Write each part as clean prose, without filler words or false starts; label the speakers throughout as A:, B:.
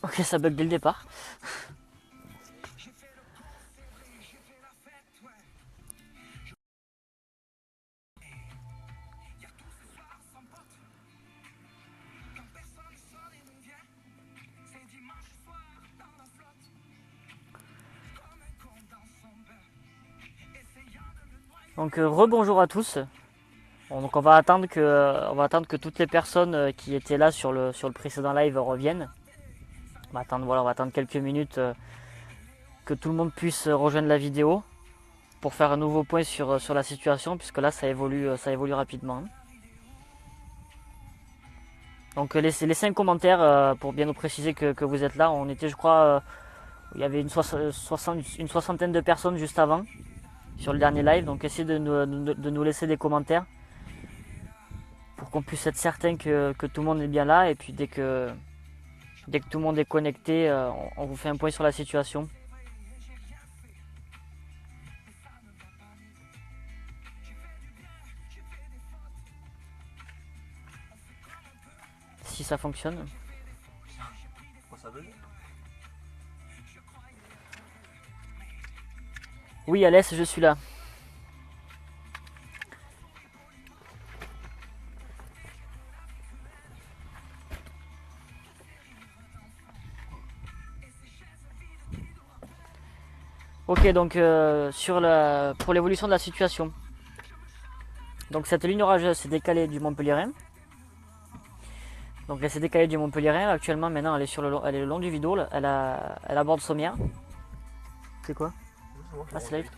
A: Ok, ça bug dès le départ. Donc rebonjour à tous. Bon, donc on va attendre que toutes les personnes qui étaient là sur le précédent live reviennent. On va attendre, voilà, on va attendre quelques minutes que tout le monde puisse rejoindre la vidéo pour faire un nouveau point sur la situation, puisque là ça évolue rapidement. Donc les 5 commentaires, pour bien nous préciser que vous êtes là, on était je crois, il y avait une soixantaine de personnes juste avant sur le dernier live, donc essayez de nous laisser des commentaires pour qu'on puisse être certain que tout le monde est bien là, et puis dès que tout le monde est connecté, on vous fait un point sur la situation. Si ça fonctionne. Oui Alès, je suis là. Ok, donc pour l'évolution de la situation. Donc cette ligne orageuse s'est décalée du Montpellierin. Donc elle s'est décalée du Montpellierin. Actuellement, maintenant, elle est le long du Vidour. Elle aborde Sommières. C'est quoi? Ah, c'est live.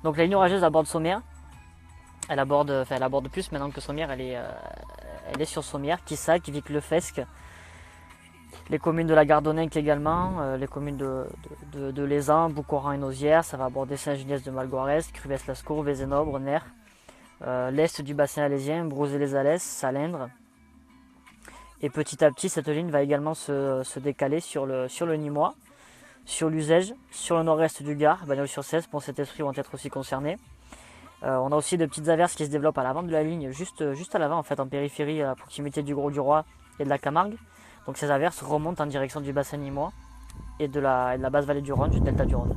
A: Donc la ligne orageuse aborde Sommières. Elle aborde plus maintenant que Sommières. Elle est sur Sommières, Quissac, Vic-le-Fesque, les communes de la Gardonninque également, les communes de Lézan, Boucoran et Nausière. Ça va aborder Saint-Giniès-de-Malgoirès, Cruvès-Lascours, Vézénobre, Nerf, l'est du bassin alésien, Brouzé-les-Alès, Salindre. Et petit à petit, cette ligne va également se décaler sur le Nîmois, sur l'Uzège, sur le nord-est du Gard, Bagnols-sur-Cèze, Pont-Saint-Esprit vont être aussi concernés. On a aussi de petites averses qui se développent à l'avant de la ligne, juste à l'avant en fait, en périphérie, à proximité du Gros-du-Roi et de la Camargue. Donc ces averses remontent en direction du bassin nîmois et de la basse vallée du Rhône, du delta du Rhône.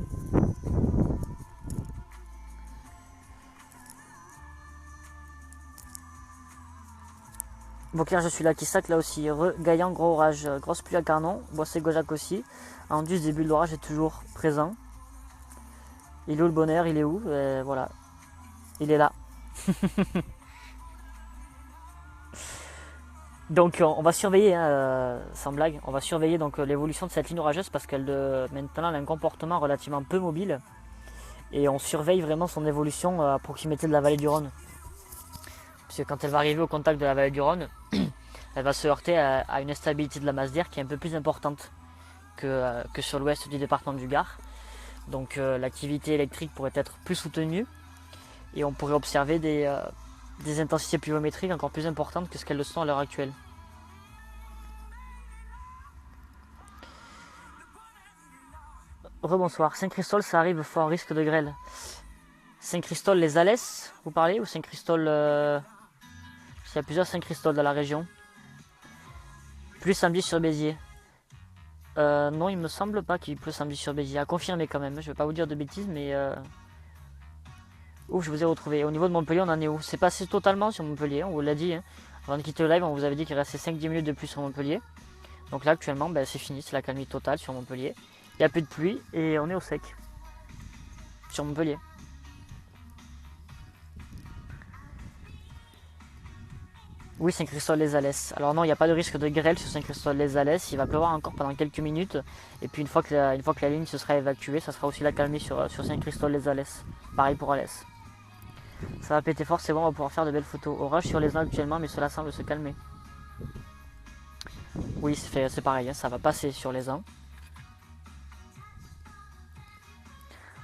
A: Beaucaire, je suis là, Quissac là aussi, Gaillan, gros orage, grosse pluie à Carnon, Boissé-Gaujac aussi. Anduze, début de l'orage est toujours présent. Il est où le bonheur? Il est où? Voilà, il est là. Donc on va surveiller, hein, sans blague, on va surveiller donc l'évolution de cette ligne orageuse parce qu'elle maintenant elle a un comportement relativement peu mobile et on surveille vraiment son évolution à proximité de la vallée du Rhône. Parce que quand elle va arriver au contact de la vallée du Rhône, elle va se heurter à une instabilité de la masse d'air qui est un peu plus importante que sur l'ouest du département du Gard. Donc l'activité électrique pourrait être plus soutenue et on pourrait observer des intensités pluviométriques encore plus importantes que ce qu'elles le sont à l'heure actuelle. Rebonsoir. Saint-Christol, ça arrive fort risque de grêle. Saint-Christol, les Alès, vous parlez? Ou Saint-Christol, il y a plusieurs Saint-Christol dans la région. Plus samedi sur Béziers. Non, il me semble pas qu'il pleut samedi sur Béziers. À confirmer quand même. Je vais pas vous dire de bêtises, mais ouf, je vous ai retrouvé. Au niveau de Montpellier, on en est où? C'est passé totalement sur Montpellier, on vous l'a dit. Hein. Avant de quitter le live, on vous avait dit qu'il restait 5-10 minutes de plus sur Montpellier. Donc là, actuellement, ben, c'est fini, c'est la calmie totale sur Montpellier. Il n'y a plus de pluie et on est au sec sur Montpellier. Oui, Saint-Christol-les-Alès. Alors non, il n'y a pas de risque de grêle sur Saint-Christol-les-Alès. Il va pleuvoir encore pendant quelques minutes. Et puis une fois que la ligne se sera évacuée, ça sera aussi la calmie sur Saint-Christol-les-Alès. Pareil pour Alès. Ça va péter fort, c'est bon, on va pouvoir faire de belles photos. Orage sur les uns actuellement, mais cela semble se calmer. Oui, c'est pareil, hein, ça va passer sur les uns.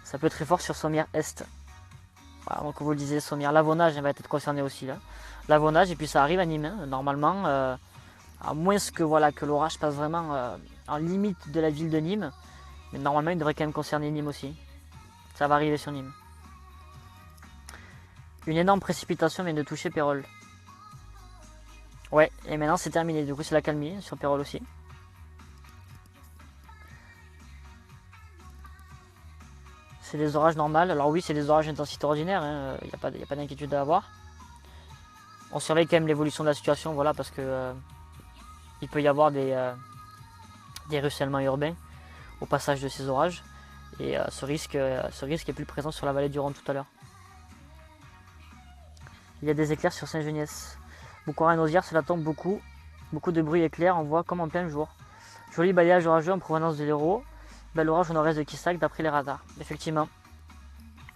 A: Ça peut être très fort sur Sommières Est. Voilà, donc vous le disiez, Sommières, l'Avonage va être concerné aussi là. L'Avonage, et puis ça arrive à Nîmes, hein, normalement, à moins que l'orage passe vraiment en limite de la ville de Nîmes. Mais normalement, il devrait quand même concerner Nîmes aussi. Ça va arriver sur Nîmes. Une énorme précipitation vient de toucher Pérol. Ouais, et maintenant c'est terminé. Du coup, c'est la calmie sur Pérol aussi. C'est des orages normaux. Alors oui, c'est des orages d'intensité ordinaire, hein. Y a pas d'inquiétude à avoir. On surveille quand même l'évolution de la situation, voilà, parce que il peut y avoir des ruissellements urbains au passage de ces orages. Et ce risque est plus présent sur la vallée du Rhône tout à l'heure. Il y a des éclairs sur Saint-Geniès. Boucorin-Nauzière, cela tombe beaucoup. Beaucoup de bruit éclair, on voit comme en plein jour. Joli balayage orageux en provenance de l'Hérault. Bel orage au nord-est de Quissac d'après les radars. Effectivement.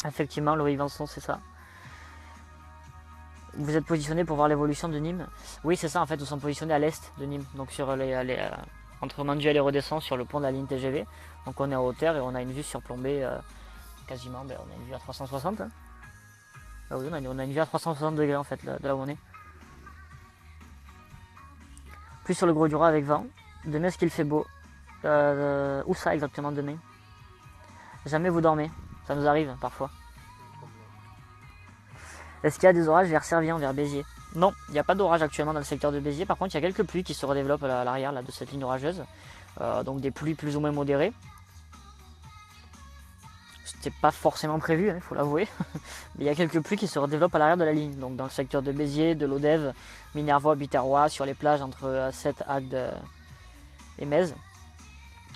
A: Effectivement, Loïc Vincent, c'est ça. Vous êtes positionné pour voir l'évolution de Nîmes. Oui, c'est ça, en fait, nous sommes positionnés à l'est de Nîmes. Donc sur entre Manduel et Redescend sur le pont de la ligne TGV. Donc on est en hauteur et on a une vue surplombée quasiment, on a une vue à 360. Hein. Ah oui, on a une vue à 360 degrés en fait, de là où on est. Plus sur le Gros du Roi avec vent. Demain, est-ce qu'il fait beau? Où ça exactement demain? Jamais vous dormez. Ça nous arrive parfois. Est-ce qu'il y a des orages vers Servien, vers Béziers? Non, il n'y a pas d'orage actuellement dans le secteur de Béziers. Par contre, il y a quelques pluies qui se redéveloppent à l'arrière de cette ligne orageuse. Donc des pluies plus ou moins modérées. C'était pas forcément prévu, il faut l'avouer. Mais il y a quelques pluies qui se redéveloppent à l'arrière de la ligne. Donc dans le secteur de Béziers, de l'Odève, Minervois, Biterrois, sur les plages entre 7, Agde et Metz.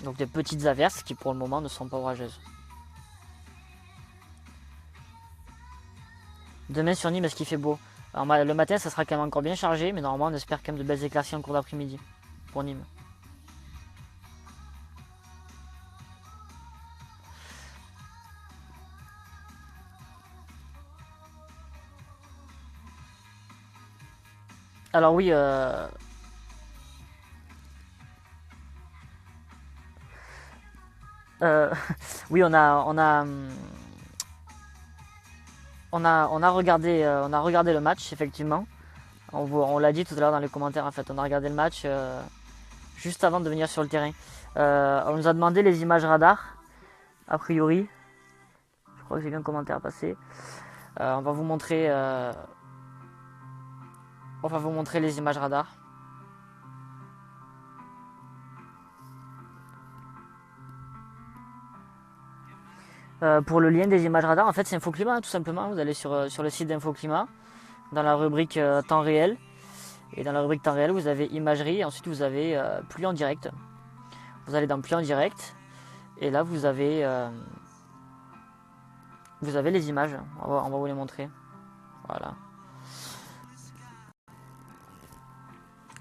A: Donc des petites averses qui pour le moment ne sont pas orageuses. Demain sur Nîmes, est-ce qu'il fait beau? Alors, le matin, ça sera quand même encore bien chargé, mais normalement, on espère quand même de belles éclaircies en cours d'après-midi pour Nîmes. Alors oui, oui, on a regardé le match effectivement. On l'a dit tout à l'heure dans les commentaires en fait. On a regardé le match juste avant de venir sur le terrain. On nous a demandé les images radar. A priori, je crois que j'ai bien un commentaire à passer. On va vous montrer les images radar. Pour le lien des images radar, en fait c'est InfoClimat hein, tout simplement. Vous allez sur le site d'InfoClimat, dans la rubrique temps réel. Et dans la rubrique temps réel, vous avez imagerie et ensuite vous avez pluie en direct. Vous allez dans pluie en direct et là vous avez les images. On va vous les montrer. Voilà.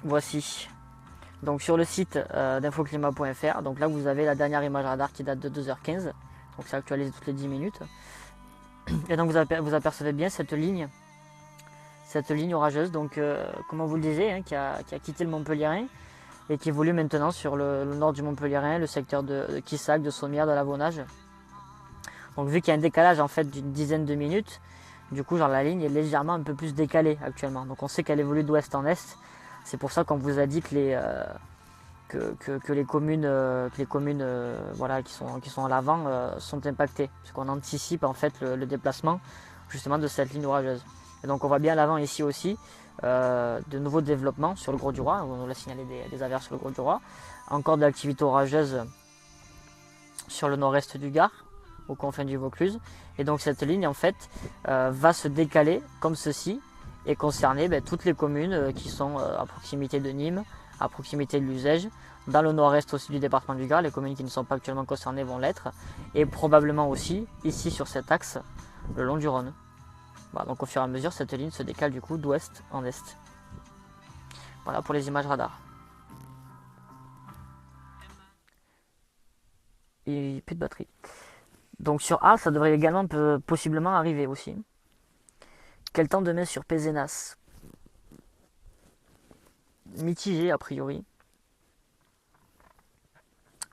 A: Voici. Donc sur le site d'infoclimat.fr, donc là vous avez la dernière image radar qui date de 2h15. Donc c'est actualisé toutes les 10 minutes. Et donc vous apercevez bien cette ligne orageuse, donc comme on vous le disait, hein, qui a quitté le Montpellierin et qui évolue maintenant sur le nord du Montpellierin, le secteur de Quissac, de Sommières, de Lavonnage. Donc vu qu'il y a un décalage en fait d'une dizaine de minutes, du coup genre la ligne est légèrement un peu plus décalée actuellement. Donc on sait qu'elle évolue d'ouest en est. C'est pour ça qu'on vous a dit que les communes, voilà, qui sont à l'avant sont impactées. Parce qu'on anticipe en fait le déplacement justement de cette ligne orageuse. Et donc on voit bien à l'avant ici aussi de nouveaux développements sur le Gros du Roi. On nous a signalé des averses sur le Gros du Roi. Encore de l'activité orageuse sur le nord-est du Gard, aux confins du Vaucluse. Et donc cette ligne en fait va se décaler comme ceci et concerner toutes les communes qui sont à proximité de Nîmes, à proximité de l'Uzège, dans le nord-est aussi du département du Gard. Les communes qui ne sont pas actuellement concernées vont l'être, et probablement aussi ici sur cet axe le long du Rhône. Voilà, donc au fur et à mesure cette ligne se décale du coup d'ouest en est. Voilà pour les images radar. Et plus de batterie. Donc sur Arles, ça devrait également possiblement arriver aussi. Quel temps demain sur Pézenas? Mitigé a priori.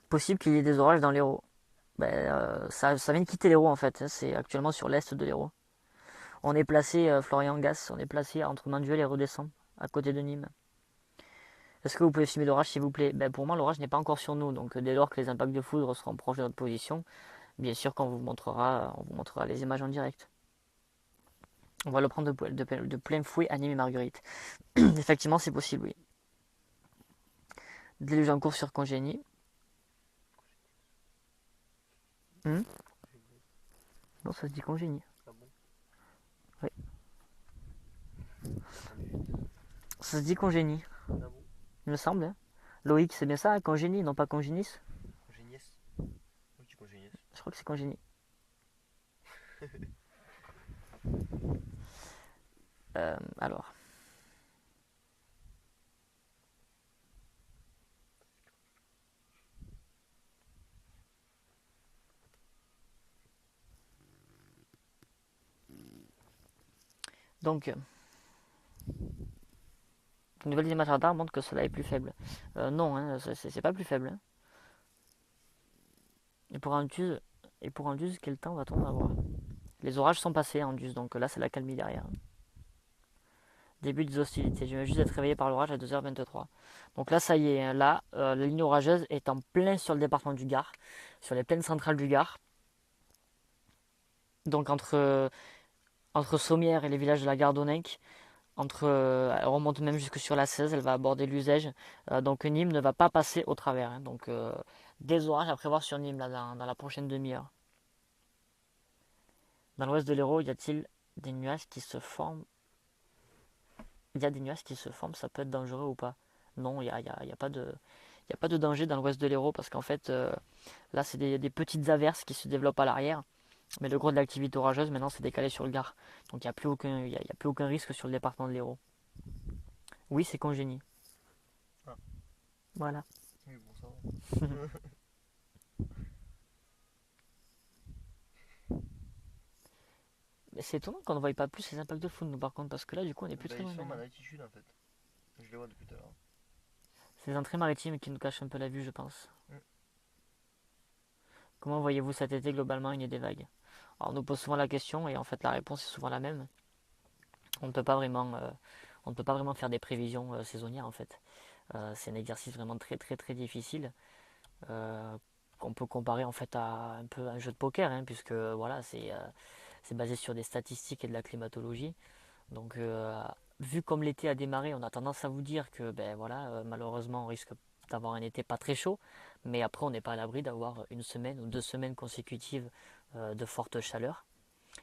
A: Possible qu'il y ait des orages dans l'Hérault. Ça vient de quitter l'Hérault en fait. C'est actuellement sur l'est de l'Hérault. On est placé, Florian Gass, on est placé entre Manduel et Redescend, à côté de Nîmes. Est-ce que vous pouvez filmer l'orage s'il vous plaît? Pour moi l'orage n'est pas encore sur nous, donc dès lors que les impacts de foudre seront proches de notre position, bien sûr qu'on vous montrera les images en direct. On va le prendre de plein fouet à Nîmes et Marguerite. Effectivement c'est possible, oui. Déluge en cours sur Congénie. Non, ça se dit congénie.
B: Ah bon?
A: Oui.
B: Congénie.
A: Ça se dit congénie,
B: Ah bon?
A: il me semble. Hein. Loïc, c'est bien ça, hein, congénie, non pas congénis.
B: Congéniès? Oui, tu congéniès.
A: Je crois que c'est congénie. Alors. Donc, nouvelles images radar montrent que cela est plus faible. Non, hein, c'est pas plus faible. Hein. Et pour Anduze, quel temps va-t-on avoir? Les orages sont passés en Anduze, donc là c'est la calmie derrière. Début des hostilités. Je viens juste d'être réveillé par l'orage à 2h23. Donc là, ça y est, hein, là, la ligne orageuse est en plein sur le département du Gard, sur les plaines centrales du Gard. Donc entre Sommières et les villages de la Gardonninque, elle remonte même jusque sur la 16, elle va aborder l'Uzège. Donc Nîmes ne va pas passer au travers. Hein. Donc des orages à prévoir sur Nîmes là, dans la prochaine demi-heure. Dans l'ouest de l'Hérault, y a-t-il des nuages qui se forment? Il y a des nuages qui se forment, ça peut être dangereux ou pas? Non, il n'y a pas de... Il n'y a pas de danger dans l'ouest de l'Hérault parce qu'en fait, là, c'est des petites averses qui se développent à l'arrière. Mais le gros de l'activité orageuse, maintenant, c'est décalé sur le Gard. Donc, il n'y a plus aucun risque sur le département de l'Hérault. Oui, c'est congénie.
B: Ah.
A: Voilà.
B: Oui, bon, ça va.
A: Mais c'est étonnant qu'on ne voie pas plus les impacts de foudre, nous, par contre, parce que là, du coup, on est plus
B: Bah,
A: très
B: ils
A: loin
B: sont à
A: maintenant.
B: ma latitude en fait. Je les vois depuis tout à l'heure.
A: C'est les entrées maritimes qui nous cachent un peu la vue, je pense.
B: Mm.
A: Comment voyez-vous cet été globalement une des vagues? Alors, on nous pose souvent la question, et en fait, la réponse est souvent la même. On ne peut pas vraiment, on ne peut pas vraiment faire des prévisions saisonnières, en fait. C'est un exercice vraiment très, très, très difficile. Qu'on peut comparer en fait à un peu un jeu de poker, hein, puisque voilà, c'est basé sur des statistiques et de la climatologie. Donc, vu comme l'été a démarré, on a tendance à vous dire que ben voilà, malheureusement, on risque d'avoir un été pas très chaud, mais après, on n'est pas à l'abri d'avoir une semaine ou 2 semaines consécutives de forte chaleur,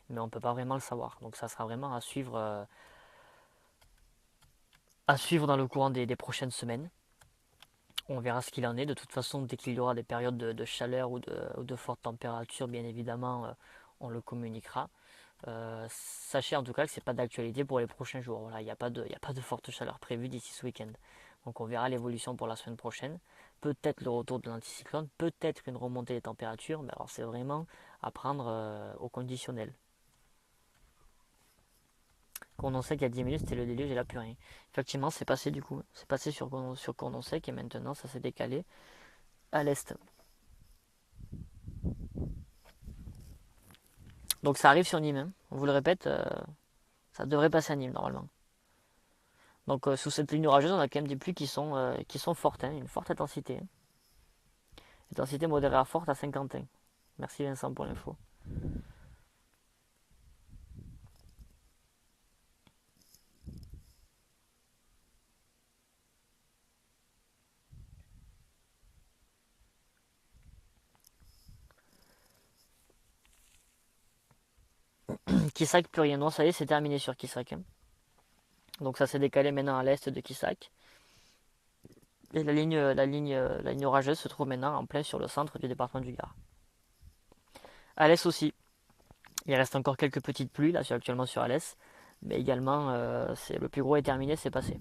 A: mais on ne peut pas vraiment le savoir. Donc, ça sera vraiment à suivre dans le courant des prochaines semaines. On verra ce qu'il en est. De toute façon, dès qu'il y aura des périodes de chaleur ou de forte température, bien évidemment, on le communiquera. Sachez en tout cas que c'est pas d'actualité pour les prochains jours. Voilà, il n'y a pas de forte chaleur prévue d'ici ce week-end. Donc on verra l'évolution pour la semaine prochaine. Peut-être le retour de l'anticyclone, peut-être une remontée des températures. Mais alors c'est vraiment à prendre au conditionnel. Condonsec il y a 10 minutes, c'était le déluge et là plus rien. Effectivement, c'est passé du coup. C'est passé sur Condonsec et maintenant ça s'est décalé à l'est. Donc ça arrive sur Nîmes. Hein. On vous le répète, ça devrait passer à Nîmes normalement. Donc sous cette ligne orageuse, on a quand même des pluies qui sont fortes, hein, une forte intensité. Hein. Intensité modérée à forte à Saint-Quentin. Merci Vincent pour l'info. Quissac, plus rien. Non, ça y est, c'est terminé sur Quissac. Hein. Donc ça s'est décalé maintenant à l'est de Quissac. Et la ligne orageuse se trouve maintenant en plein sur le centre du département du Gard. À l'est aussi. Il reste encore quelques petites pluies là, actuellement sur Alès. Mais également, le plus gros est terminé, c'est passé.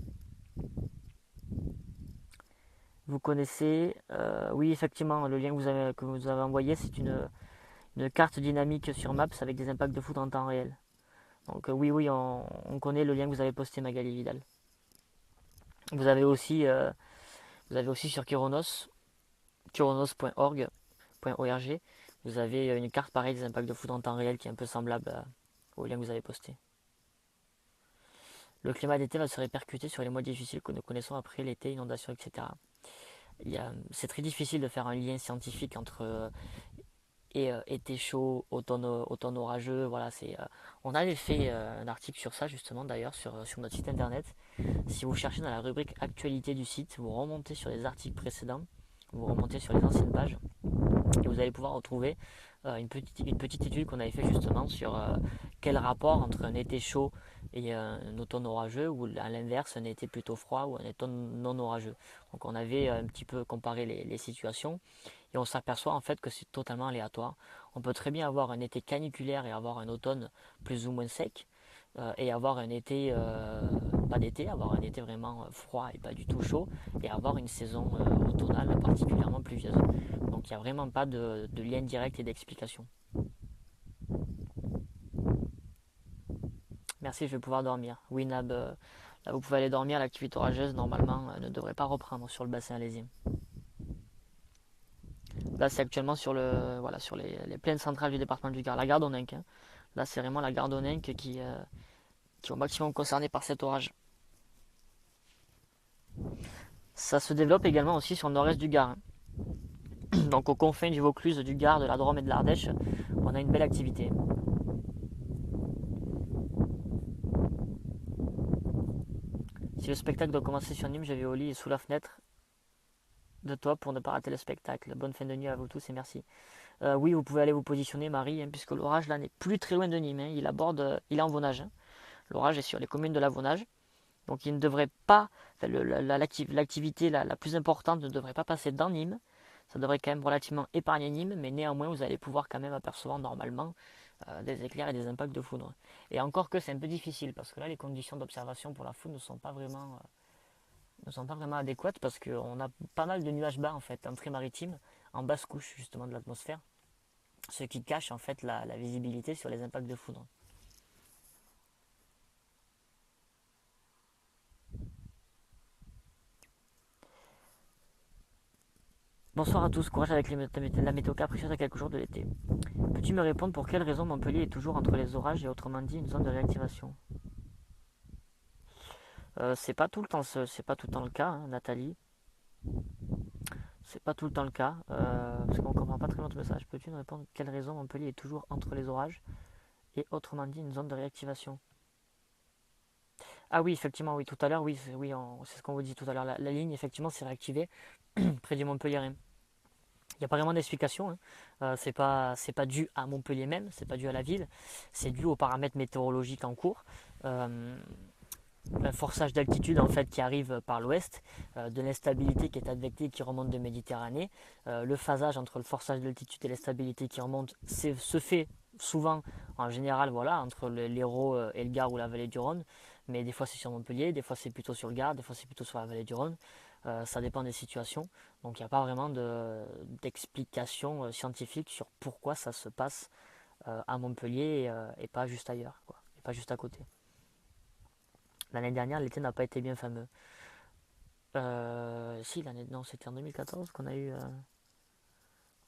A: Vous connaissez, oui effectivement, le lien que vous avez envoyé, c'est une carte dynamique sur Maps avec des impacts de foudre en temps réel. Donc oui, on connaît le lien que vous avez posté Magali Vidal. Vous avez aussi, sur Kyronos.org, vous avez une carte pareille des impacts de foudre en temps réel qui est un peu semblable au lien que vous avez posté. Le climat d'été va se répercuter sur les mois difficiles que nous connaissons après l'été, inondations, etc. C'est très difficile de faire un lien scientifique entre été chaud, automne orageux. Voilà, on avait fait un article sur ça justement d'ailleurs sur notre site internet. Si vous cherchez dans la rubrique actualité du site, vous remontez sur les articles précédents, vous remontez sur les anciennes pages et vous allez pouvoir retrouver une petite étude qu'on avait fait justement sur quel rapport entre un été chaud et un automne orageux, ou à l'inverse un été plutôt froid ou un automne non orageux. Donc on avait un petit peu comparé les situations et on s'aperçoit en fait que c'est totalement aléatoire. On peut très bien avoir un été caniculaire et avoir un automne plus ou moins sec, et avoir un été, pas d'été, avoir un été vraiment froid et pas du tout chaud, et avoir une saison automnale particulièrement pluvieuse. Donc il n'y a vraiment pas de lien direct et d'explication. Merci, je vais pouvoir dormir. Oui, Nab, là vous pouvez aller dormir. L'activité orageuse normalement ne devrait pas reprendre sur le bassin alésien. Là c'est actuellement sur, voilà, sur les plaines centrales du département du Gard, la Gardonninque, hein. Là c'est vraiment la Gardonninque qui est au maximum concernée par cet orage. Ça se développe également aussi sur le nord-est du Gard, hein. Donc aux confins du Vaucluse, du Gard, de la Drôme et de l'Ardèche, on a une belle activité. Si le spectacle doit commencer sur Nîmes, je vais au lit et sous la fenêtre de toi pour ne pas rater le spectacle. Bonne fin de nuit à vous tous et merci. Oui, vous pouvez aller vous positionner, Marie, hein, puisque l'orage là n'est plus très loin de Nîmes, hein. Il est en Vaunage, hein. L'orage est sur les communes de la Vaunage. Donc il ne devrait pas, enfin, l'activité la plus importante ne devrait pas passer dans Nîmes. Ça devrait quand même relativement épargner Nîmes, mais néanmoins vous allez pouvoir quand même apercevoir normalement des éclairs et des impacts de foudre. Et encore que c'est un peu difficile, parce que là les conditions d'observation pour la foudre ne sont pas vraiment adéquates, parce qu'on a pas mal de nuages bas en fait, entrée maritime, en basse couche justement de l'atmosphère, ce qui cache en fait la visibilité sur les impacts de foudre. Bonsoir à tous, courage avec la météo capricieuse à quelques jours de l'été. Peux-tu me répondre pour quelle raison Montpellier est toujours entre les orages et autrement dit une zone de réactivation? C'est pas tout le temps le cas, hein, Nathalie. C'est pas tout le temps le cas, parce qu'on comprend pas très bien ton message. Peux-tu me répondre quelle raison Montpellier est toujours entre les orages et autrement dit une zone de réactivation? Ah oui, effectivement, oui, tout à l'heure, oui, c'est ce qu'on vous dit tout à l'heure. La ligne, effectivement, s'est réactivée près du Montpellier. Il n'y a pas vraiment d'explication, hein. C'est pas dû à Montpellier même, c'est pas dû à la ville, c'est dû aux paramètres météorologiques en cours. Euh, un forçage d'altitude en fait qui arrive par l'ouest, de l'instabilité qui est advectée qui remonte de Méditerranée. Le phasage entre le forçage d'altitude et l'instabilité qui remonte se fait souvent, en général, voilà, entre l'Hérault et le Gard ou la vallée du Rhône. Mais des fois c'est sur Montpellier, des fois c'est plutôt sur le Gard, des fois c'est plutôt sur la vallée du Rhône. Ça dépend des situations. Donc il n'y a pas vraiment d'explication scientifique sur pourquoi ça se passe à Montpellier et pas juste ailleurs, quoi, et pas juste à côté. L'année dernière, l'été n'a pas été bien fameux. Si, non, c'était en 2014 qu'on a eu.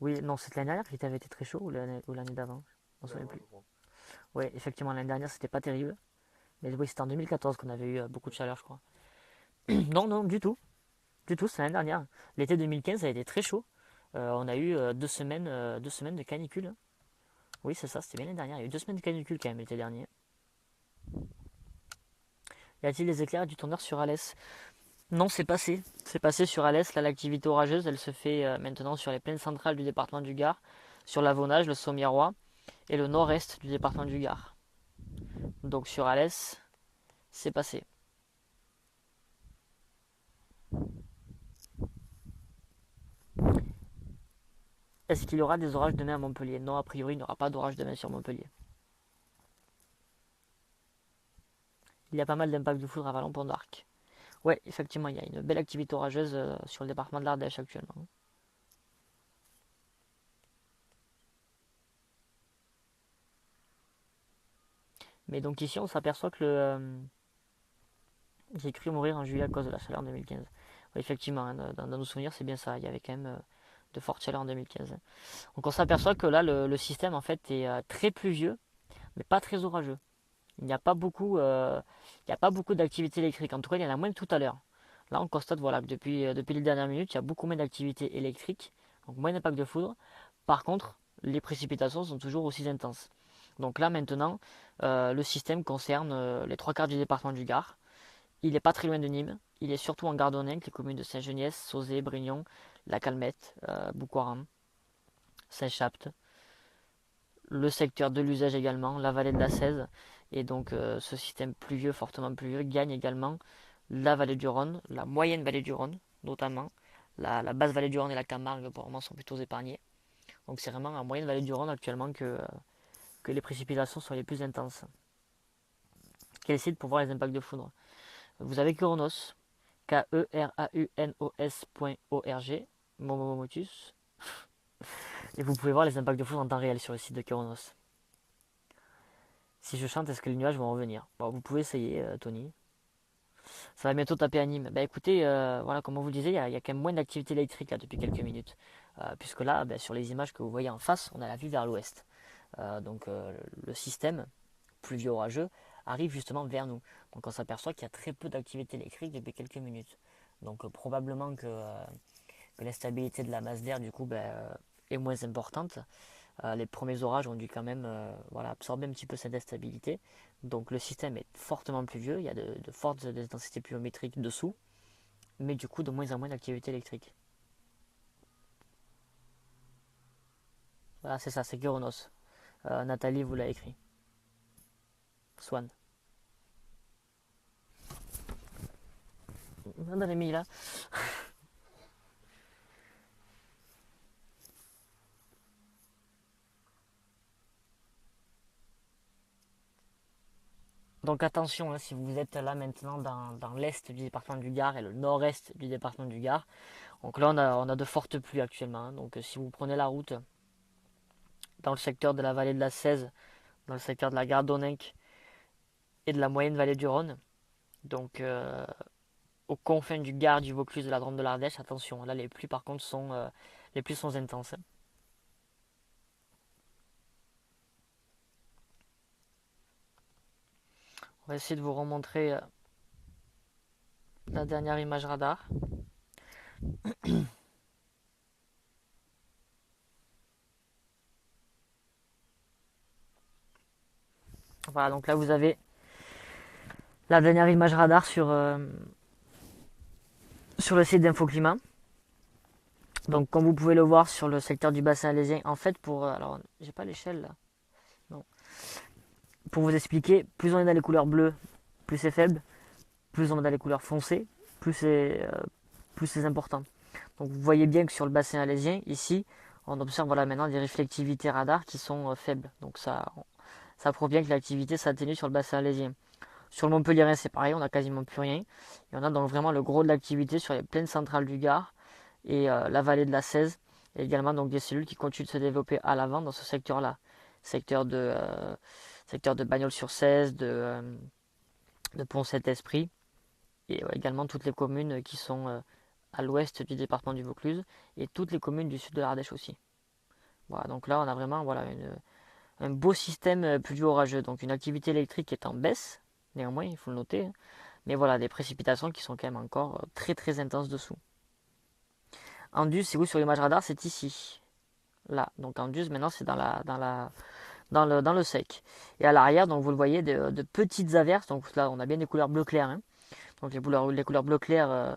A: Oui, non, c'était l'année dernière que l'été avait été très chaud ou l'année d'avant. Je m'en souviens plus. Oui, effectivement, l'année dernière, c'était pas terrible. Mais oui, c'était en 2014 qu'on avait eu beaucoup de chaleur, je crois. Non, non, du tout. Du tout, c'est l'année dernière. L'été 2015 a été très chaud. On a eu 2 semaines de canicule. Oui, c'est ça, c'était bien l'année dernière. Il y a eu 2 semaines de canicule quand même l'été dernier. Y a-t-il des éclairs et du tonnerre sur Alès? Non, c'est passé. C'est passé sur Alès. Là, l'activité orageuse, elle se fait maintenant sur les plaines centrales du département du Gard, sur l'Avonage, le Sommièrois et le nord-est du département du Gard. Donc sur Alès, c'est passé. Est-ce qu'il y aura des orages demain à Montpellier? Non, a priori, il n'y aura pas d'orage demain sur Montpellier. Il y a pas mal d'impacts de foudre à Vallon-Pont d'Arc. Ouais, effectivement, il y a une belle activité orageuse sur le département de l'Ardèche actuellement. Mais donc ici, on s'aperçoit que j'ai cru mourir en juillet à cause de la chaleur en 2015. Ouais, effectivement, hein, dans nos souvenirs, c'est bien ça. Il y avait quand même de fortes chaleurs en 2015. Donc on s'aperçoit que là, le système en fait est très pluvieux, mais pas très orageux. Il n'y a pas beaucoup, d'activité électrique. En tout cas, il y en a moins que tout à l'heure. Là, on constate voilà, que depuis les dernières minutes, il y a beaucoup moins d'activité électrique, donc moins d'impact de foudre. Par contre, les précipitations sont toujours aussi intenses. Donc là, maintenant, le système concerne les trois quarts du département du Gard. Il n'est pas très loin de Nîmes. Il est surtout en Gardonninque, les communes de Saint-Geniès, Sauzet, Brignon, La Calmette, Boucoiram, Saint-Chapte. le secteur de l'usage également, la vallée de la Cèze. Et donc ce système pluvieux, fortement pluvieux, gagne également la vallée du Rhône, la moyenne vallée du Rhône notamment. La basse vallée du Rhône et la Camargue pour le moment sont plutôt épargnés. Donc c'est vraiment en moyenne vallée du Rhône actuellement que les précipitations sont les plus intenses. Quel site pour voir les impacts de foudre? Vous avez Keranos, Keraunos.org, Momomotus, et vous pouvez voir les impacts de foudre en temps réel sur le site de Keranos. Si je chante, est-ce que les nuages vont revenir? Bon, vous pouvez essayer, Tony. Ça va bientôt taper à Nîmes. Bah écoutez, voilà, comme on vous le disait, il y a quand même moins d'activité électrique là depuis quelques minutes. Puisque là, bah, sur les images que vous voyez en face, on a la vue vers l'ouest. Donc le système pluvieux orageux arrive justement vers nous. Donc on s'aperçoit qu'il y a très peu d'activité électrique depuis quelques minutes. Donc probablement que l'instabilité de la masse d'air du coup est moins importante. Les premiers orages ont dû quand même voilà, absorber un petit peu cette instabilité. Donc le système est fortement pluvieux, il y a de fortes intensités pluviométriques dessous, mais du coup de moins en moins d'activité électrique. Voilà, c'est ça, c'est Keranos. Nathalie vous l'a écrit. Swan. Rémi là. Donc attention, hein, si vous êtes là maintenant dans l'est du département du Gard et le nord-est du département du Gard. Donc là on a de fortes pluies actuellement. Hein. Donc si vous prenez la route dans le secteur de la vallée de la Cèze, dans le secteur de la Gardonninque et de la moyenne vallée du Rhône, donc aux confins du Gard, du Vaucluse, de la Drôme de l'Ardèche, attention, là les pluies par contre les pluies sont intenses. On va essayer de vous remontrer la dernière image radar. Voilà, donc là vous avez la dernière image radar sur le site d'InfoClimat. Donc comme vous pouvez le voir sur le secteur du bassin alésien, en fait alors j'ai pas l'échelle là, non. Pour vous expliquer, plus on est dans les couleurs bleues, plus c'est faible, plus on est dans les couleurs foncées, plus c'est important. Donc vous voyez bien que sur le bassin alésien, ici, on observe voilà, maintenant des réflectivités radar qui sont faibles. Donc ça prouve bien que l'activité s'atténue sur le bassin alésien. Sur le Montpellierin, c'est pareil, on n'a quasiment plus rien. Et on a donc vraiment le gros de l'activité sur les plaines centrales du Gard et la vallée de la Cèze. Et également donc des cellules qui continuent de se développer à l'avant dans ce secteur-là. Secteur de Bagnols-sur-Cèze, de Pont-Saint-Esprit. Et également toutes les communes qui sont à l'ouest du département du Vaucluse et toutes les communes du sud de l'Ardèche aussi. Voilà, donc là on a vraiment voilà, un beau système pluvieux orageux, donc une activité électrique qui est en baisse, néanmoins il faut le noter, hein. Mais voilà, des précipitations qui sont quand même encore très très intenses dessous. Andus, c'est où sur l'image radar? C'est ici, là. Donc Andus maintenant c'est dans le sec. Et à l'arrière, donc vous le voyez, de petites averses, donc là on a bien des couleurs bleu clair, hein. Donc les couleurs bleu clair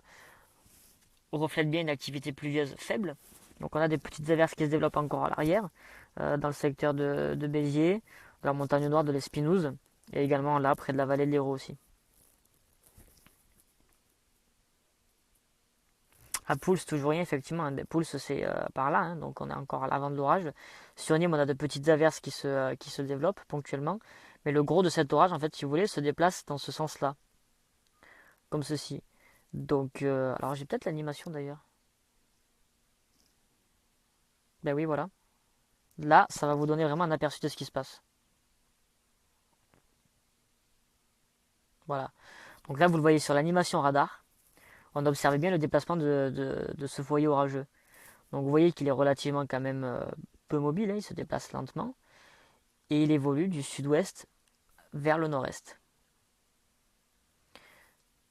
A: reflètent bien une activité pluvieuse faible. Donc on a des petites averses qui se développent encore à l'arrière, dans le secteur de Béziers, de la montagne noire, de l'Espinouse, et également là près de la vallée de l'Hérault aussi. À Pouls, toujours rien, effectivement. Hein, Pouls, c'est par là, hein, donc on est encore à l'avant de l'orage. Sur Nîmes, on a de petites averses qui se développent ponctuellement. Mais le gros de cet orage, en fait, si vous voulez, se déplace dans ce sens-là, comme ceci. Donc, alors j'ai peut-être l'animation d'ailleurs. Ben oui, voilà. Là, ça va vous donner vraiment un aperçu de ce qui se passe. Voilà. Donc là, vous le voyez sur l'animation radar. On observe bien le déplacement de ce foyer orageux. Donc vous voyez qu'il est relativement quand même peu mobile, hein, il se déplace lentement. Et il évolue du sud-ouest vers le nord-est.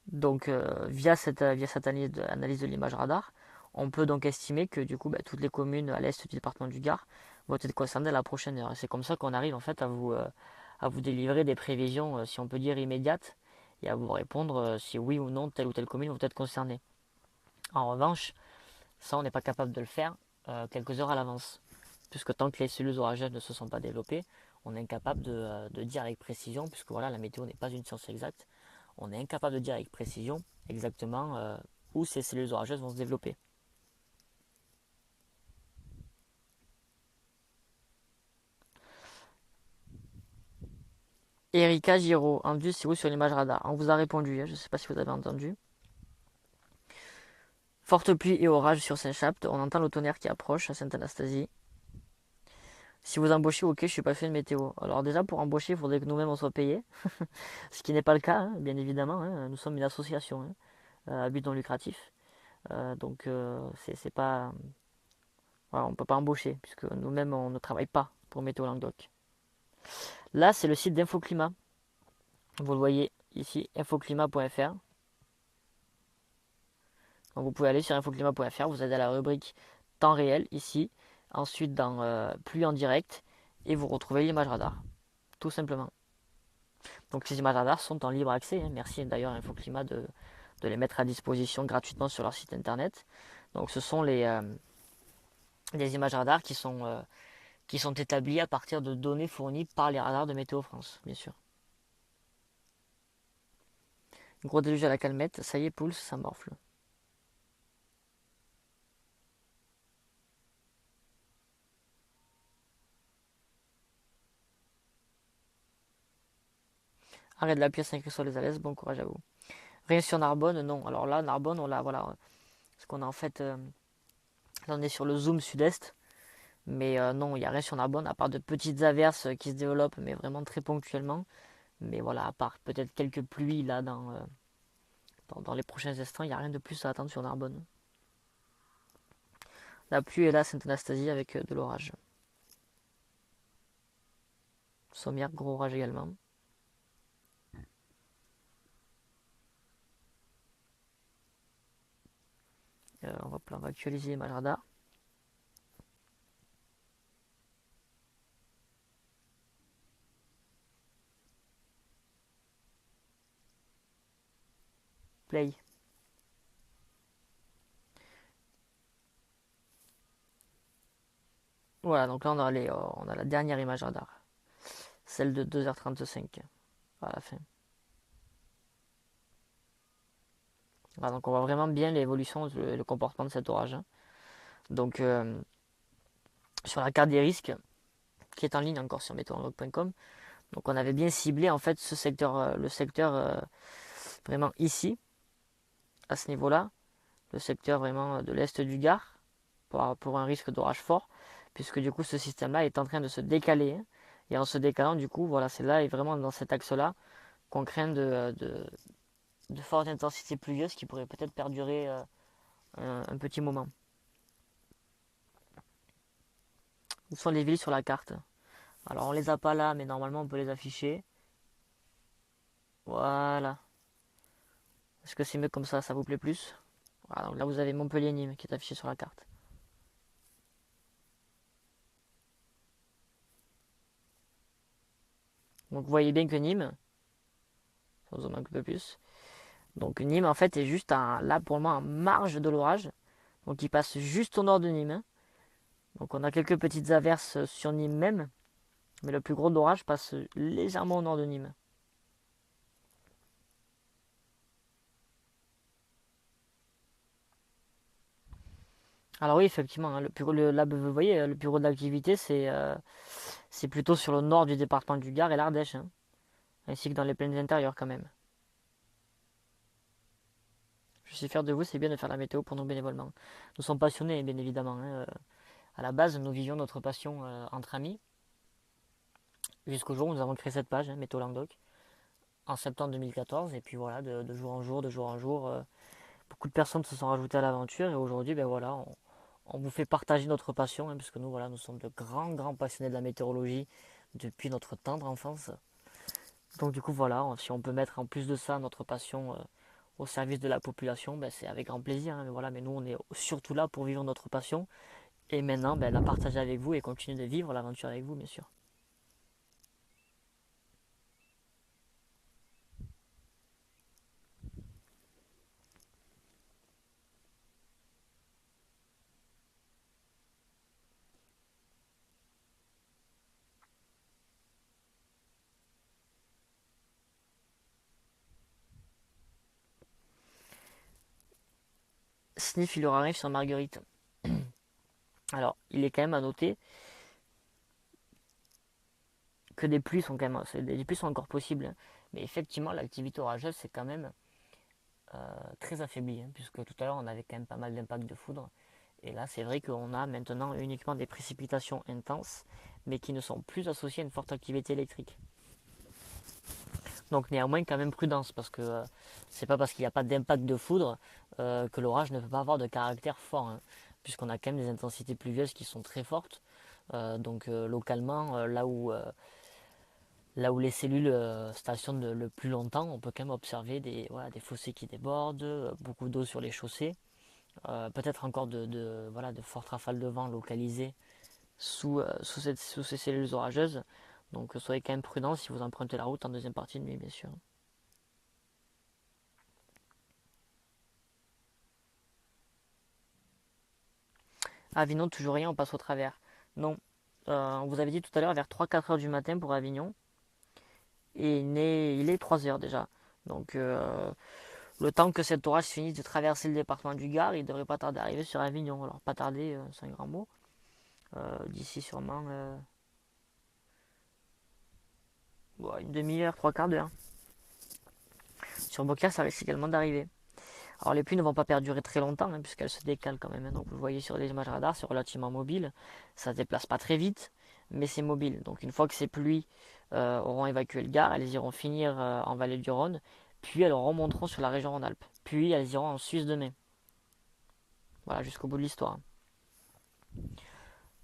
A: Donc via cette analyse de l'image radar, on peut donc estimer que du coup toutes les communes à l'est du département du Gard vont être concernées à la prochaine heure. Et c'est comme ça qu'on arrive en fait à vous délivrer des prévisions, si on peut dire immédiates, et à vous répondre si oui ou non telle ou telle commune vont être concernée. En revanche, ça on n'est pas capable de le faire quelques heures à l'avance. puisque tant que les cellules orageuses ne se sont pas développées, on est incapable de dire avec précision, puisque voilà, la météo n'est pas une science exacte, on est incapable de dire avec précision exactement où ces cellules orageuses vont se développer. Erika Giraud, Andu, c'est où sur l'image radar? On vous a répondu, hein, je ne sais pas si vous avez entendu. Forte pluie et orage sur Saint-Chapt, on entend le tonnerre qui approche à Sainte-Anastasie. Si vous embauchez, ok, je suis pas fait de météo. Alors déjà, pour embaucher, il faudrait que nous-mêmes on soit payés, ce qui n'est pas le cas, hein, bien évidemment. Hein. Nous sommes une association hein, à but non lucratif. Donc c'est pas... Voilà, on ne peut pas embaucher, puisque nous-mêmes on ne travaille pas pour Météo Languedoc. Là, c'est le site d'Infoclimat. Vous le voyez ici, infoclimat.fr. Donc vous pouvez aller sur infoclimat.fr, vous allez à la rubrique temps réel ici, ensuite dans pluie en direct, et vous retrouvez l'image radar, tout simplement. Donc ces images radar sont en libre accès, hein. Merci d'ailleurs à Infoclimat de les mettre à disposition gratuitement sur leur site internet. Donc ce sont des images radar qui sont établies à partir de données fournies par les radars de Météo France, bien sûr. Gros déluge à la calmette, ça y est, Pouls, ça morfle. Arrête de la pluie à Saint-Christophe-les-Alès, bon courage à vous. Rien sur Narbonne, non. Alors là, Narbonne, on l'a, voilà. Ce qu'on a en fait, là on est sur le zoom sud-est, mais non, il n'y a rien sur Narbonne, à part de petites averses qui se développent, mais vraiment très ponctuellement. Mais voilà, à part peut-être quelques pluies là dans les prochains instants, il n'y a rien de plus à attendre sur Narbonne. La pluie est là, Sainte-Anastasie, avec de l'orage. Sommière, gros orage également. On va actualiser l'image radar. Play. Voilà, donc là on a la dernière image radar. Celle de 2h35 à la fin. Voilà, donc on voit vraiment bien l'évolution, le comportement de cet orage. Hein. Donc sur la carte des risques, qui est en ligne encore sur meteorologue.com, donc on avait bien ciblé en fait ce secteur, le secteur vraiment ici, à ce niveau-là, le secteur vraiment de l'est du Gard, pour un risque d'orage fort, puisque du coup ce système-là est en train de se décaler. Hein, et en se décalant, du coup, voilà, c'est là et vraiment dans cet axe-là qu'on craint de fortes intensités pluvieuses qui pourraient peut-être perdurer un petit moment. Où sont les villes sur la carte? Alors on les a pas là, mais normalement on peut les afficher. Voilà. Est-ce que c'est mieux comme ça vous plaît plus? Voilà, donc là vous avez Montpellier-Nîmes qui est affiché sur la carte. Donc vous voyez bien que Nîmes, ça vous en manque un peu plus. Donc Nîmes en fait est juste là pour le moment en marge de l'orage. Donc il passe juste au nord de Nîmes. Hein. Donc on a quelques petites averses sur Nîmes même. Mais le plus gros orage passe légèrement au nord de Nîmes. Alors oui, effectivement, hein, là, vous voyez, le bureau d'activité, c'est plutôt sur le nord du département du Gard et l'Ardèche, hein, ainsi que dans les plaines intérieures quand même. Je suis fier de vous, c'est bien de faire la météo pour nous bénévolement. Nous sommes passionnés, bien évidemment. Hein, à la base, nous vivions notre passion entre amis, jusqu'au jour où nous avons créé cette page, hein, Météo Languedoc, en septembre 2014. Et puis voilà, de jour en jour, de jour en jour, beaucoup de personnes se sont rajoutées à l'aventure. Et aujourd'hui, ben voilà, on vous fait partager notre passion, hein, puisque nous, voilà, nous sommes de grands, grands passionnés de la météorologie depuis notre tendre enfance. Donc du coup, voilà, si on peut mettre en plus de ça notre passion au service de la population, ben, c'est avec grand plaisir. Hein, mais voilà, mais nous, on est surtout là pour vivre notre passion. Et maintenant, ben, la partager avec vous et continuer de vivre l'aventure avec vous, bien sûr. Sniff, il leur arrive sur Marguerite. Alors, il est quand même à noter que des pluies sont quand même, des pluies sont encore possibles, hein. Mais effectivement, l'activité orageuse, c'est quand même très affaiblie, hein, puisque tout à l'heure, on avait quand même pas mal d'impacts de foudre. Et là, c'est vrai qu'on a maintenant uniquement des précipitations intenses, mais qui ne sont plus associées à une forte activité électrique. Donc néanmoins, quand même prudence, parce que c'est pas parce qu'il n'y a pas d'impact de foudre que l'orage ne peut pas avoir de caractère fort, hein, puisqu'on a quand même des intensités pluvieuses qui sont très fortes. Donc localement, là où les cellules stationnent le plus longtemps, on peut quand même observer voilà, des fossés qui débordent, beaucoup d'eau sur les chaussées, peut-être encore voilà, de fortes rafales de vent localisées sous ces cellules orageuses. Donc soyez quand même prudents si vous empruntez la route en deuxième partie de nuit, bien sûr. Avignon, toujours rien, on passe au travers. Non, on vous avait dit tout à l'heure vers 3-4 heures du matin pour Avignon. Et il est 3 heures déjà. Donc le temps que cet orage finisse de traverser le département du Gard, il devrait pas tarder à arriver sur Avignon. Alors pas tarder, c'est un grand mot. D'ici sûrement une demi-heure, trois quarts d'heure. Sur Beaucaire, ça risque également d'arriver. Alors les pluies ne vont pas perdurer très longtemps, hein, puisqu'elles se décalent quand même, hein. Donc vous voyez sur les images radar, c'est relativement mobile. Ça ne se déplace pas très vite, mais c'est mobile. Donc une fois que ces pluies auront évacué le Gard, elles iront finir en vallée du Rhône, puis elles remonteront sur la région Rhône-Alpes. Puis elles iront en Suisse de mai. Voilà, jusqu'au bout de l'histoire.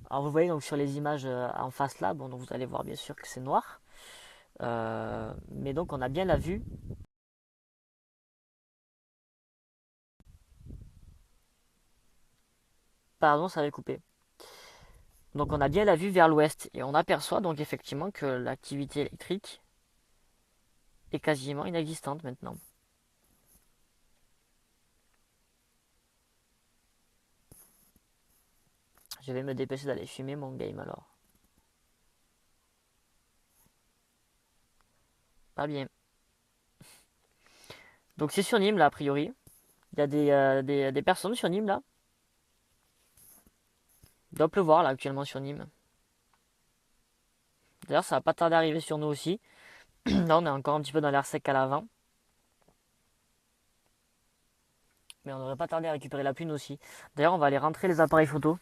A: Alors vous voyez donc sur les images en face là, bon, donc vous allez voir bien sûr que c'est noir. Mais donc on a bien la vue. Pardon, ça avait coupé. Donc on a bien la vue vers l'ouest et on aperçoit donc effectivement que l'activité électrique est quasiment inexistante maintenant. Je vais me dépêcher d'aller fumer mon game alors. Pas bien. Donc c'est sur Nîmes là a priori. Il y a des personnes sur Nîmes là. Il doit pleuvoir là actuellement sur Nîmes. D'ailleurs ça va pas tarder à arriver sur nous aussi. Là on est encore un petit peu dans l'air sec à l'avant. Mais on devrait pas tarder à récupérer la pluie nous aussi. D'ailleurs on va aller rentrer les appareils photo.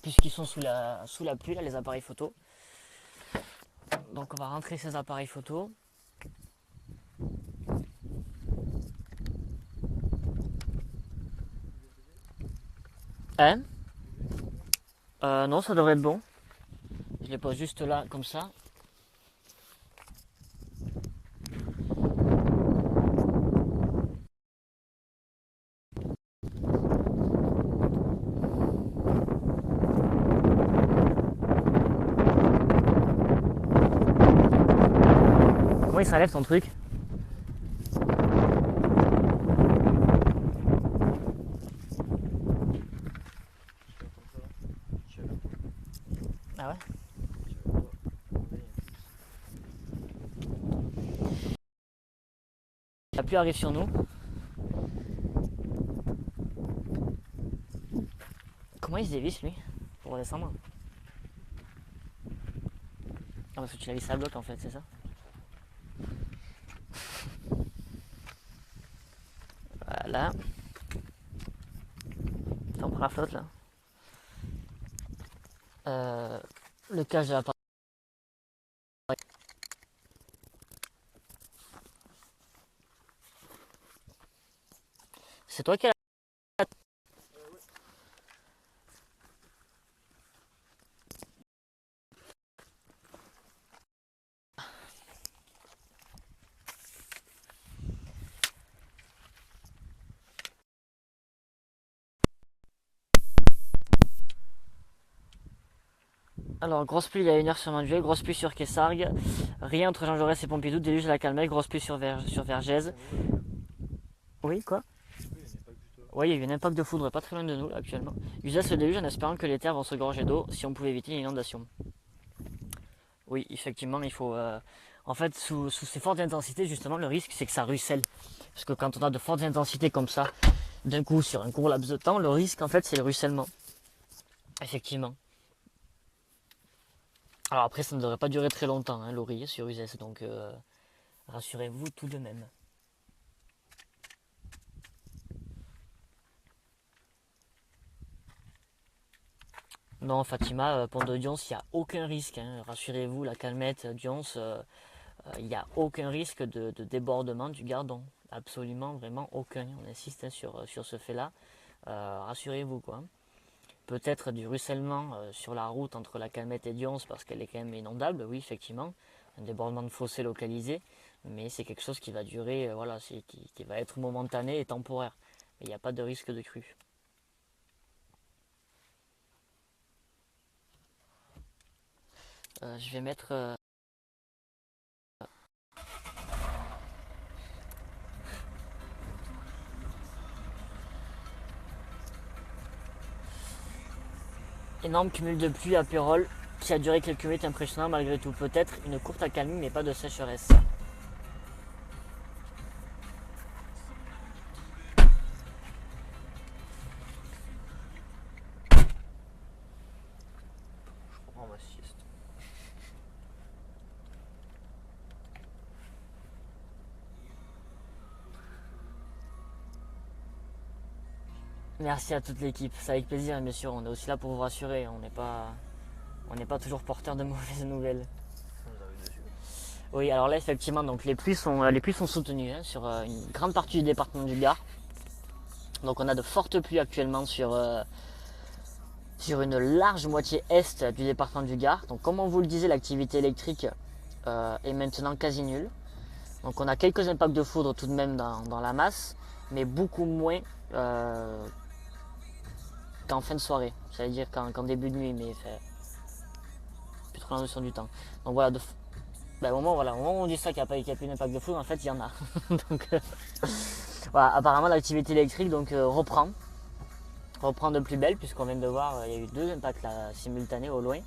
A: Puisqu'ils sont sous la pluie là les appareils photo. Donc on va rentrer ces appareils photo. Hein? Non, ça devrait être bon. Je les pose juste là, comme ça. Comment il s'enlève ton truc? Ah ouais? La pluie arrive sur nous. Comment il se dévisse lui? Pour redescendre? Ah parce que tu l'as vissé à bloc en fait, c'est ça? Voilà. On prend la flotte là. Le cache de l'appareil. C'est toi qui as Alors, grosse pluie il y a 1 heure sur Manduel, grosse pluie sur Kessargues, rien entre Jean Jaurès et Pompidou, déluge à la Calmette, grosse pluie sur Vergès. Oui, quoi? Oui, il y a eu un impact de foudre pas très loin de nous là, actuellement. Usage le déluge en espérant que les terres vont se gorger d'eau si on pouvait éviter l'inondation. Oui, effectivement, il faut. En fait, sous ces fortes intensités, justement, le risque c'est que ça ruisselle. Parce que quand on a de fortes intensités comme ça, d'un coup sur un court laps de temps, le risque en fait c'est le ruissellement. Effectivement. Alors après ça ne devrait pas durer très longtemps, hein, l'oreiller sur Uzès, donc rassurez-vous tout de même. Non Fatima, pont de Dions, il n'y a aucun risque, hein. Rassurez-vous, la calmette Dions, il n'y a aucun risque de débordement du gardon. Absolument, vraiment aucun. On insiste, hein, sur ce fait-là. Rassurez-vous quoi. Peut-être du ruissellement sur la route entre la Calmette et Dions parce qu'elle est quand même inondable, oui effectivement. Un débordement de fossé localisé, mais c'est quelque chose qui va durer, voilà, qui va être momentané et temporaire. Mais il n'y a pas de risque de crue. Je vais mettre énorme cumul de pluie à Pérol qui a duré quelques minutes, impressionnant malgré tout. Peut-être une courte accalmie mais pas de sécheresse.
B: Je prends ma sieste.
A: Merci à toute l'équipe, c'est avec plaisir bien sûr, on est aussi là pour vous rassurer, on n'est pas toujours porteur de mauvaises nouvelles.
B: On nous arrive dessus.
A: Oui, alors là effectivement, donc les pluies sont soutenues hein, sur une grande partie du département du Gard. Donc on a de fortes pluies actuellement sur une large moitié est du département du Gard. Donc comme on vous le disait, l'activité électrique est maintenant quasi nulle. Donc on a quelques impacts de foudre tout de même dans la masse, mais beaucoup moins qu'en fin de soirée, c'est-à-dire qu'en début de nuit, mais plus trop la notion du temps. Donc voilà, au moment où on dit ça qu'il n'y a plus d'impact de foudre, en fait il y en a. Donc voilà, apparemment l'activité électrique donc reprend de plus belle, puisqu'on vient de voir, il y a eu 2 impacts là, simultanés au loin.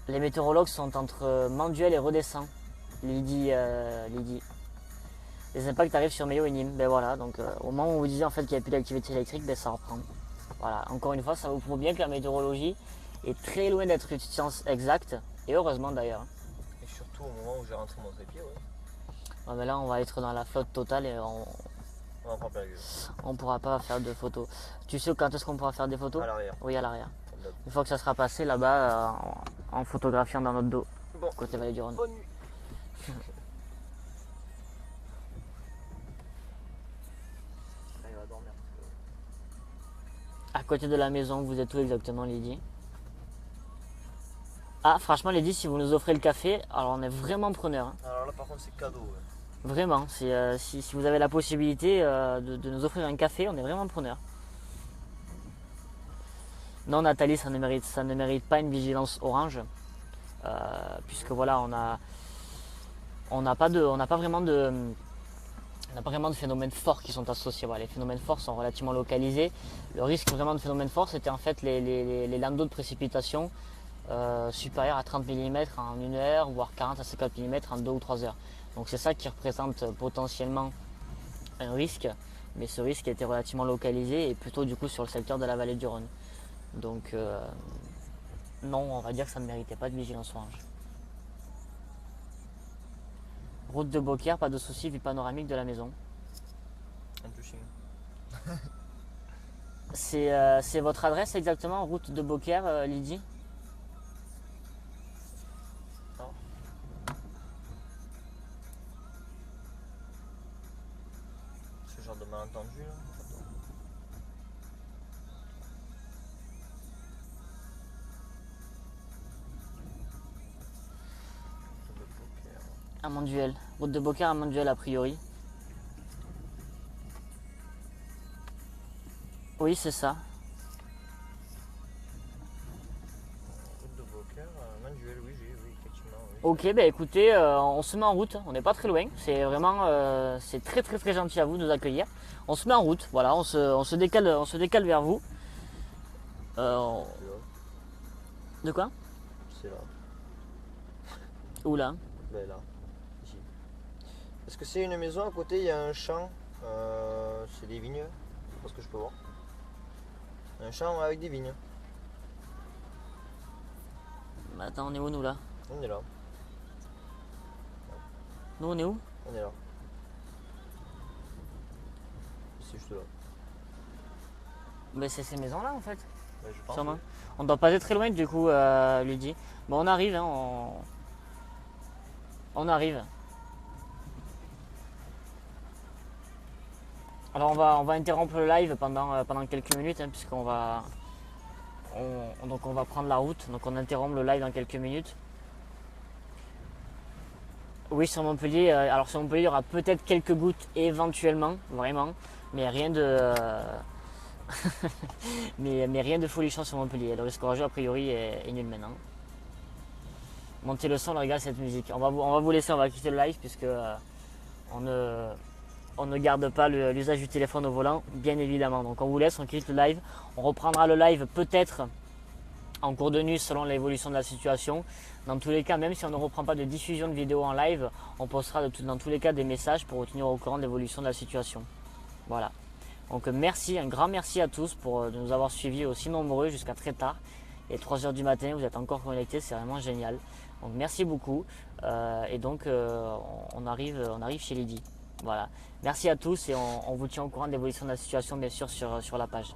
A: Les météorologues sont entre Manduel et Redescend, Lydie. Les impacts arrivent sur Meaux et Nîmes. Ben voilà, donc au moment où on vous disait en fait qu'il n'y a plus d'activité électrique, ben ça reprend. Voilà, encore une fois, ça vous prouve bien que la météorologie est très loin d'être une science exacte, et heureusement d'ailleurs.
B: Et surtout au moment où j'ai rentré mon trépied, ouais.
A: Ouais, mais là, on va être dans la flotte totale et
B: On en prend plein la gueule.
A: on pourra pas faire de photos. Tu sais quand est-ce qu'on pourra faire des photos?
B: À l'arrière.
A: Oui, à l'arrière.
B: Comme d'hab.
A: Une fois que ça sera passé là-bas, en photographiant dans notre dos,
B: Bon,
A: côté Vallée du Rhône.
B: bonne nuit. Là, il va dormir.
A: À côté de la maison, vous êtes où exactement, Lydie? Ah, franchement, Lydie, si vous nous offrez le café, alors on est vraiment preneur. Hein.
B: Alors là, par contre, c'est cadeau. Ouais.
A: Vraiment, si vous avez la possibilité de nous offrir un café, on est vraiment preneur. Non, Nathalie, ça ne mérite pas une vigilance orange, puisque voilà, on n'a pas vraiment de phénomènes forts qui sont associés. Voilà, les phénomènes forts sont relativement localisés. Le risque vraiment de phénomènes forts, c'était en fait les lames d'eau de précipitation supérieures à 30 mm en 1 heure, voire 40 à 50 mm en 2 ou 3 heures. Donc c'est ça qui représente potentiellement un risque, mais ce risque a été relativement localisé et plutôt du coup sur le secteur de la vallée du Rhône. Donc non, on va dire que ça ne méritait pas de vigilance orange. Route de Beaucaire, pas de soucis, vue panoramique de la maison.
B: Un touching.
A: C'est votre adresse exactement, route de Beaucaire, Lydie?
B: Non. Ce genre de malentendu là.
A: À Manduel. Route de Beaucaire à Manduel a priori. Oui, c'est ça.
B: Route de Beaucaire, Manduel, oui, effectivement. Oui.
A: Ok, bah écoutez, on se met en route. On n'est pas très loin. C'est vraiment, c'est très très très gentil à vous de nous accueillir. On se met en route. Voilà, on se décale vers vous.
B: C'est là.
A: De quoi?
B: C'est là.
A: Où là?
B: Ben là. Est-ce que c'est une maison à côté, il y a un champ, c'est des vignes, je sais pas ce que je peux voir. Un champ avec des vignes.
A: Bah, attends, on est où nous là?
B: On est là,
A: Nous on est où?
B: on est là. C'est juste là.
A: Bah, c'est ces maisons là en fait.
B: Ouais, je pense.
A: Sûrement.
B: Oui.
A: On doit pas être très loin du coup, lui dit. Bon, on arrive, hein, on arrive. Alors on va interrompre le live pendant quelques minutes, hein, puisqu'on va, donc on va prendre la route. Donc on interrompt le live dans quelques minutes. Oui, sur Montpellier. Alors sur Montpellier, il y aura peut-être quelques gouttes éventuellement, vraiment, mais rien de, mais rien de folichon sur Montpellier. Le risque orageux a priori est nul maintenant. Montez le son, regardez cette musique. On va vous laisser, on va quitter le live puisque on ne garde pas l'usage du téléphone au volant, bien évidemment. Donc on vous laisse, on quitte le live. On reprendra le live peut-être en cours de nuit selon l'évolution de la situation. Dans tous les cas, même si on ne reprend pas de diffusion de vidéo en live, on postera dans tous les cas des messages pour vous tenir au courant de l'évolution de la situation. Voilà. Donc merci, un grand merci à tous de nous avoir suivis aussi nombreux jusqu'à très tard. Et 3 h du matin, vous êtes encore connectés, c'est vraiment génial. Donc merci beaucoup. Et donc on arrive chez Lydie. Voilà. Merci à tous et on vous tient au courant de l'évolution de la situation bien sûr sur la page.